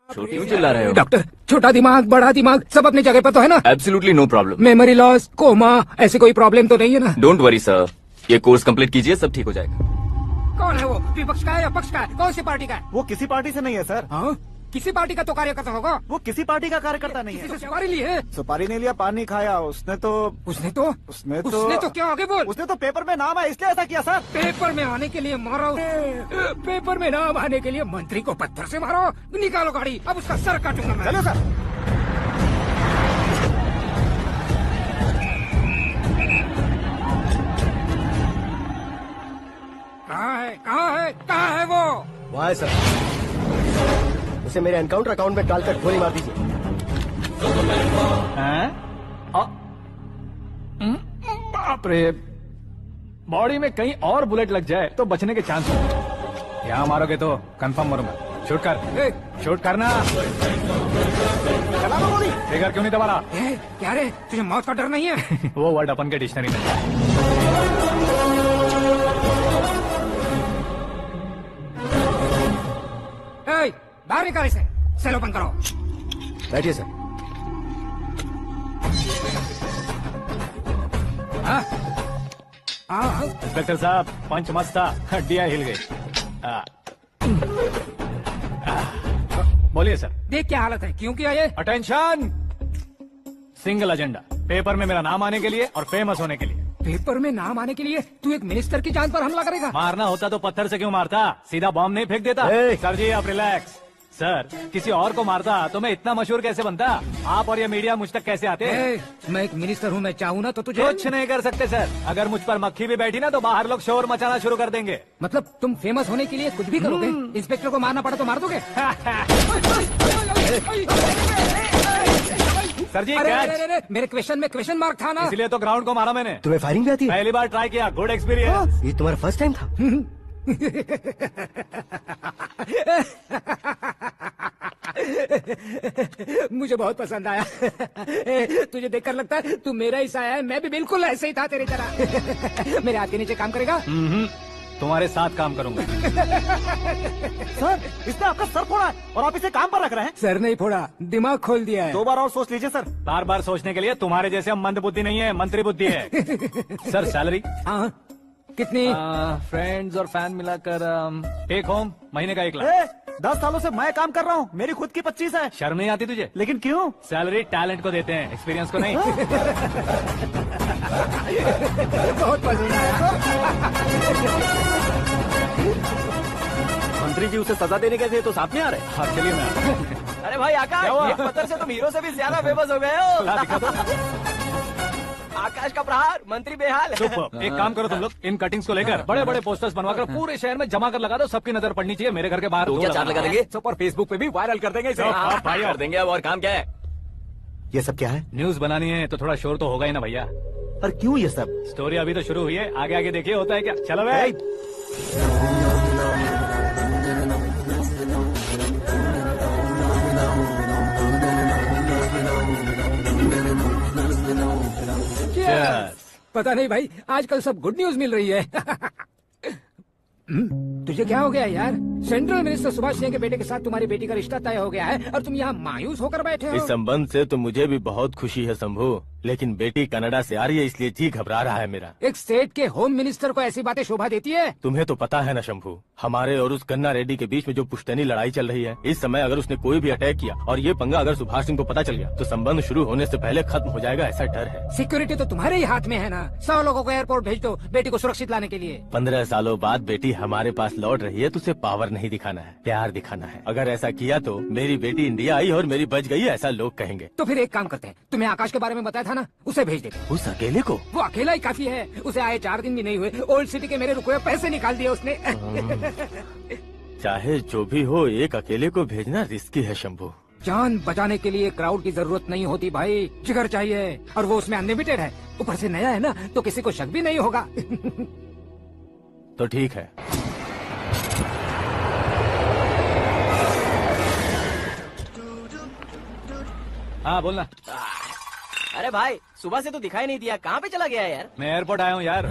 क्यों चिल्ला रहे हो? डॉक्टर, छोटा दिमाग बड़ा दिमाग सब अपनी जगह पर तो है ना? Absolutely no problem. Memory loss, coma, ऐसी कोई प्रॉब्लम तो नहीं है ना? डोंट वरी सर, ये कोर्स कंप्लीट कीजिए, सब ठीक हो जाएगा। कौन है वो? विपक्ष का है या पक्ष का है? कौन सी पार्टी का है? वो किसी पार्टी से नहीं है सर। हाँ? किसी पार्टी का तो कार्यकर्ता होगा। वो किसी पार्टी का कार्यकर्ता नहीं किसी है। से सुपारी ली है? सुपारी नहीं लिया, पानी खाया उसने तो उसने तो क्या आगे बोल? उसने तो पेपर में नाम है इसलिए ऐसा किया सर। पेपर में आने के लिए मारो, पेपर में नाम आने के लिए मंत्री को पत्थर से मारो। निकालो गाड़ी, अब उसका सर काटूंगा मैं। चलो सर। कहाँ है वो? वहाँ है सर। उसे मेरे एनकाउंटर अकाउंट में डालकर गोली मार दीजिए। बाप रे, बॉडी में कहीं और बुलेट लग जाए तो बचने के चांस हो। यहाँ मारोगे तो कंफर्म मरूंगा। शूट कर, शूट करना। चला गोली। ट्रिगर क्यों नहीं दबा रहा? क्या रे, तुझे मौत का डर नहीं है? वो वर्ड अपन के डिक्शनरी में है। बाहर निकाल इसे, सेल ओपन करो। बैठिए सर। इंस्पेक्टर साहब, पंच मस्त था, हड्डियां हिल गई। बोलिए सर। देख क्या हालत है, क्यों किया ये? अटेंशन, सिंगल एजेंडा, पेपर में मेरा नाम आने के लिए और फेमस होने के लिए। पेपर में नाम आने के लिए तू एक मिनिस्टर की जान पर हमला करेगा? मारना होता तो पत्थर से क्यों मारता, सीधा बॉम्ब नहीं फेंक देता। सर जी आप रिलैक्स। सर, किसी और को मारता तो मैं इतना मशहूर कैसे बनता? आप और ये मीडिया मुझ तक कैसे आते? मैं एक मिनिस्टर हूँ, मैं चाहूँ ना तो तुझे कुछ नहीं कर सकते सर। अगर मुझ पर मक्खी भी बैठी ना तो बाहर लोग शोर मचाना शुरू कर देंगे। मतलब तुम फेमस होने के लिए कुछ भी करोगे? इंस्पेक्टर को मारना पड़ा तो मार दोगे? सर जी अरे, मेरे क्वेश्चन में क्वेश्चन मार्क था ना, इसलिए तो ग्राउंड को मारा मैंने। तुम्हें फायरिंग भी आती है? पहली बार ट्राई किया, गुड एक्सपीरियंस। ये तुम्हारा फर्स्ट टाइम था? मुझे बहुत पसंद आया। तुझे देखकर लगता है तू मेरा ही साया है। मैं भी बिल्कुल ऐसे ही था तेरी तरह। मेरे हाथ के नीचे काम करेगा? तुम्हारे साथ काम करूंगा। सर, इसने आपका सर फोड़ा है और आप इसे काम पर रख रहे हैं। सर नहीं फोड़ा, दिमाग खोल दिया है। 2 बार और सोच लीजिए सर। बार बार सोचने के लिए तुम्हारे जैसे मंद बुद्धि नहीं है, मंत्री बुद्धि है। Sir salary? हाँ, कितनी? फ्रेंड्स और फैन मिलाकर टेक होम महीने का 1 लाख। 10 सालों से मैं काम कर रहा हूँ, मेरी खुद की 25 है। शर्म नहीं आती तुझे? लेकिन क्यों? सैलरी टैलेंट को देते हैं, एक्सपीरियंस को नहीं। बहुत पसंद आया। मंत्री जी उसे सजा देने गए थे तो साथ में आ रहे? हाँ चलिए मैं। अरे भाई आकाश, एक पत्थर से तुम हीरो से भी ज्यादा फेमस हो गए हो। आकाश का प्रहार, मंत्री बेहाल। सुपर। एक काम करो तुम लोग, इन कटिंग्स को लेकर बड़े बड़े पोस्टर्स बनवाकर पूरे शहर में जमा कर लगा दो। सबकी नजर पड़नी चाहिए। मेरे घर के बाहर तो क्या 4 लगा देंगे? सुपर, फेसबुक पे भी वायरल कर देंगे इसे। भाई कर देंगे। अब और काम क्या है? ये सब क्या है? न्यूज बनानी है तो थोड़ा शोर तो होगा ही ना भैया। पर क्यों ये सब? स्टोरी अभी तो शुरू हुई है, आगे आगे देखिए होता है क्या। चलो भाई। पता नहीं भाई, आजकल सब गुड न्यूज मिल रही है। तुझे क्या हो गया यार? सेंट्रल मिनिस्टर सुभाष सिंह के बेटे के साथ तुम्हारी बेटी का रिश्ता तय हो गया है और तुम यहाँ मायूस होकर बैठे हो। इस संबंध से तो मुझे भी बहुत खुशी है शंभू, लेकिन बेटी कनाडा से आ रही है इसलिए जी घबरा रहा है मेरा। एक स्टेट के होम मिनिस्टर को ऐसी बातें शोभा देती है? तुम्हें तो पता है ना शंभू, हमारे और उस कन्ना रेड्डी के बीच में जो पुश्तैनी लड़ाई चल रही है, इस समय अगर उसने कोई भी अटैक किया और ये पंगा अगर सुभाष सिंह को पता चल गया तो संबंध शुरू होने से पहले खत्म हो जाएगा, ऐसा डर है। सिक्योरिटी तो तुम्हारे ही हाथ में है ना। 100 लोगों को एयरपोर्ट भेज दो बेटी को सुरक्षित लाने के लिए। 15 सालों बाद बेटी हमारे पास लौट रही है तो उसे पावर नहीं दिखाना है, प्यार दिखाना है। अगर ऐसा किया तो मेरी बेटी इंडिया आई और मेरी बच गई, ऐसा लोग कहेंगे। तो फिर एक काम करते हैं, तुम्हें आकाश के बारे में बताया था ना, उसे भेज देते। उस अकेले को? वो अकेला ही काफी है। उसे आए 4 दिन भी नहीं हुए, ओल्ड सिटी के मेरे रुके हुए पैसे निकाल दिए उसने। चाहे जो भी हो, एक अकेले को भेजना रिस्की है शंभू। जान बचाने के लिए क्राउड की जरूरत नहीं होती भाई, जिगर चाहिए, और वो उसमें अनलिमिटेड है। ऊपर से नया है ना तो किसी को शक भी नहीं होगा। तो ठीक है। हाँ बोलना। अरे भाई सुबह से तो दिखाई नहीं दिया, कहाँ पे चला गया है यार? मैं एयरपोर्ट आया हूँ यार।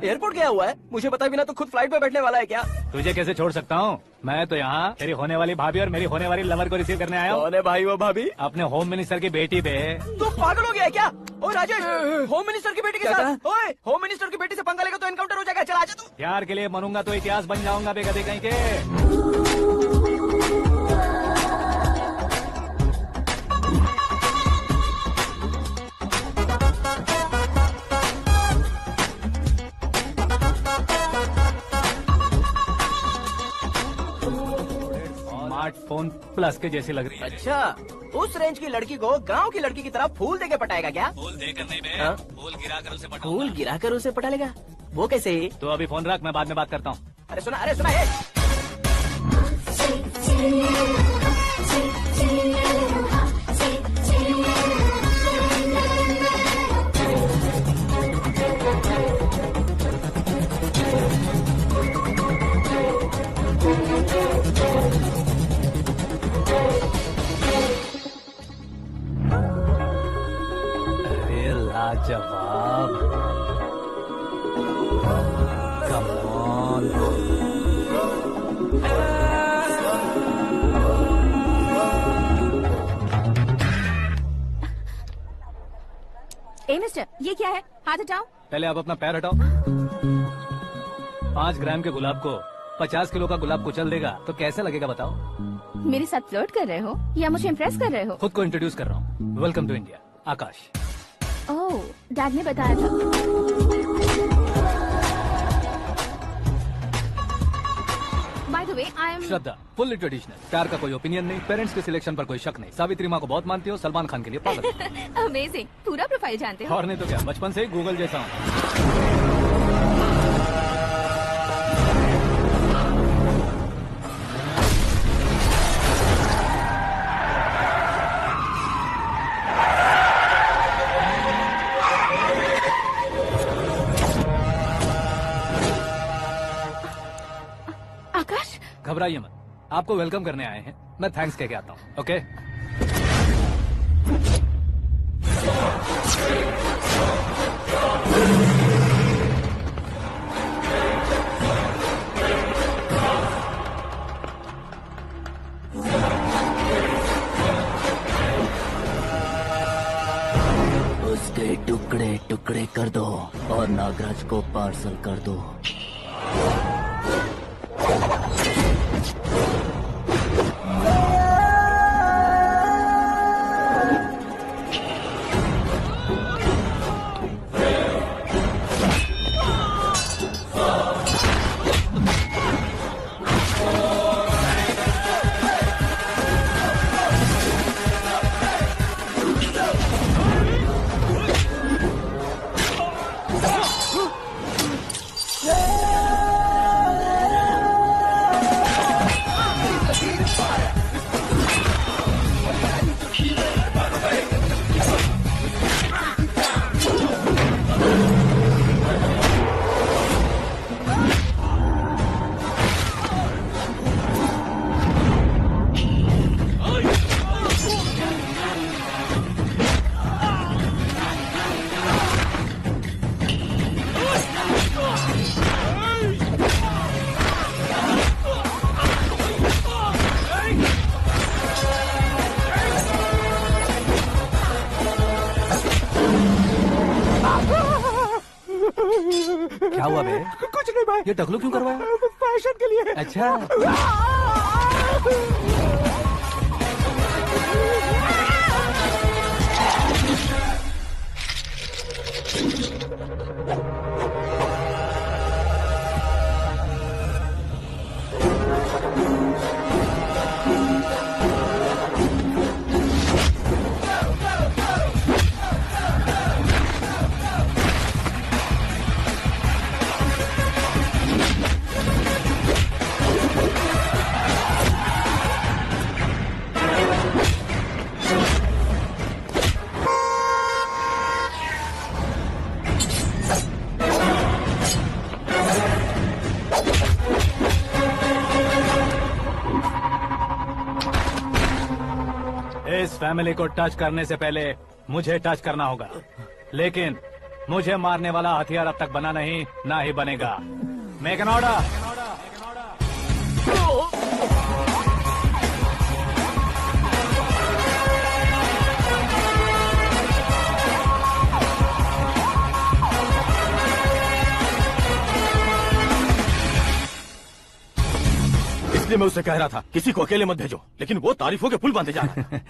एयरपोर्ट गया हुआ है? मुझे बताए बिना तो खुद फ्लाइट पे बैठने वाला है क्या? तुझे कैसे छोड़ सकता हूँ? मैं तो यहाँ तेरी होने वाली भाभी और मेरी होने वाली लवर को रिसीव करने आया हूँ। कौन है भाई वो भाभी? अपने होम मिनिस्टर की बेटी पे। तू पागल हो गया है क्या? ओ राजेश, होम मिनिस्टर की बेटी के साथ? ओए, होम मिनिस्टर की बेटी से पंगा लेगा तो एनकाउंटर हो जाएगा। चल आजा तू। प्यार के लिए मरूंगा तो इतिहास बन जाऊंगा बेगधे कहीं के। स्मार्टफोन प्लस के जैसी लग रही है। अच्छा, उस रेंज की लड़की को गांव की लड़की की तरह फूल देके पटाएगा क्या? फूल देकर नहीं बे, हाँ? फूल गिराकर उसे पटाऊंगा। फूल गिराकर उसे पटा लेगा? वो कैसे? तो अभी फोन रख, मैं बाद में बात करता हूँ। अरे सुना ये। अरे लाजवाब, कम ऑन। ए मिस्टर, ये क्या है? हाथ हटाओ। पहले आप अपना पैर हटाओ। 5 ग्राम के गुलाब को 50 किलो का गुलाब कुचल देगा तो कैसे लगेगा बताओ? मेरे साथ फ्लर्ट कर रहे हो या मुझे इम्प्रेस कर रहे हो? खुद को इंट्रोड्यूस कर रहा हूँ। Welcome to India, Akash. Oh, dad ने बताया था। By the way, I am Shraddha, fully traditional. प्यार का कोई ओपिनियन नहीं, पेरेंट्स के सिलेक्शन पर कोई शक नहीं। सावित्री माँ को बहुत मानती हो, सलमान खान के लिए पागल। अमेजिंग, पूरा प्रोफाइल जानते हो। और नहीं तो क्या, बचपन से ही गूगल जैसा हूँ। आकाश, घबराइए मत, आपको वेलकम करने आए हैं। मैं थैंक्स कह के आता हूँ। ओके, उसके टुकड़े टुकड़े कर दो और नागराज को पार्सल कर दो। क्या हुआ बे? कुछ नहीं भाई, ये टकलू क्यों करवाया? फैशन के लिए। अच्छा, इस फैमिली को टच करने से पहले मुझे टच करना होगा, लेकिन मुझे मारने वाला हथियार अब तक बना नहीं, ना ही बनेगा। Make an order. इसलिए मैं उससे कह रहा था किसी को अकेले मत भेजो, लेकिन वो तारीफों के पुल बांधे जा रहा है।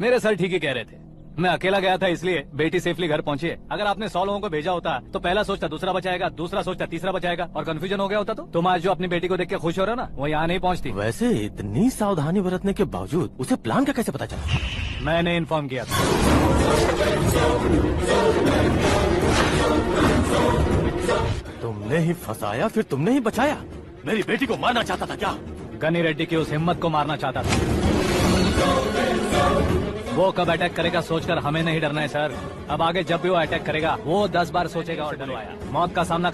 मेरे सर ठीक ही कह रहे थे। मैं अकेला गया था इसलिए बेटी सेफली घर पहुंची है। अगर आपने 100 लोगों को भेजा होता तो पहला सोचता दूसरा बचाएगा, दूसरा सोचता तीसरा बचाएगा, और कंफ्यूजन हो गया होता। तो तुम आज जो अपनी बेटी को देख के खुश हो रहे हो ना, वो यहाँ नहीं पहुंचती। वैसे इतनी सावधानी बरतने के बावजूद उसे प्लान का कैसे पता चला? मैंने इन्फॉर्म किया था। तुमने ही फंसाया, फिर तुमने ही बचाया। मेरी बेटी को मारना चाहता था क्या? गनी रेड्डी की उस हिम्मत को मारना चाहता था। वो कब अटैक करेगा सोचकर हमें नहीं डरना है सर। अब आगे जब भी वो अटैक करेगा वो 10 बार सोचेगा और डरवाया। मौत का सामना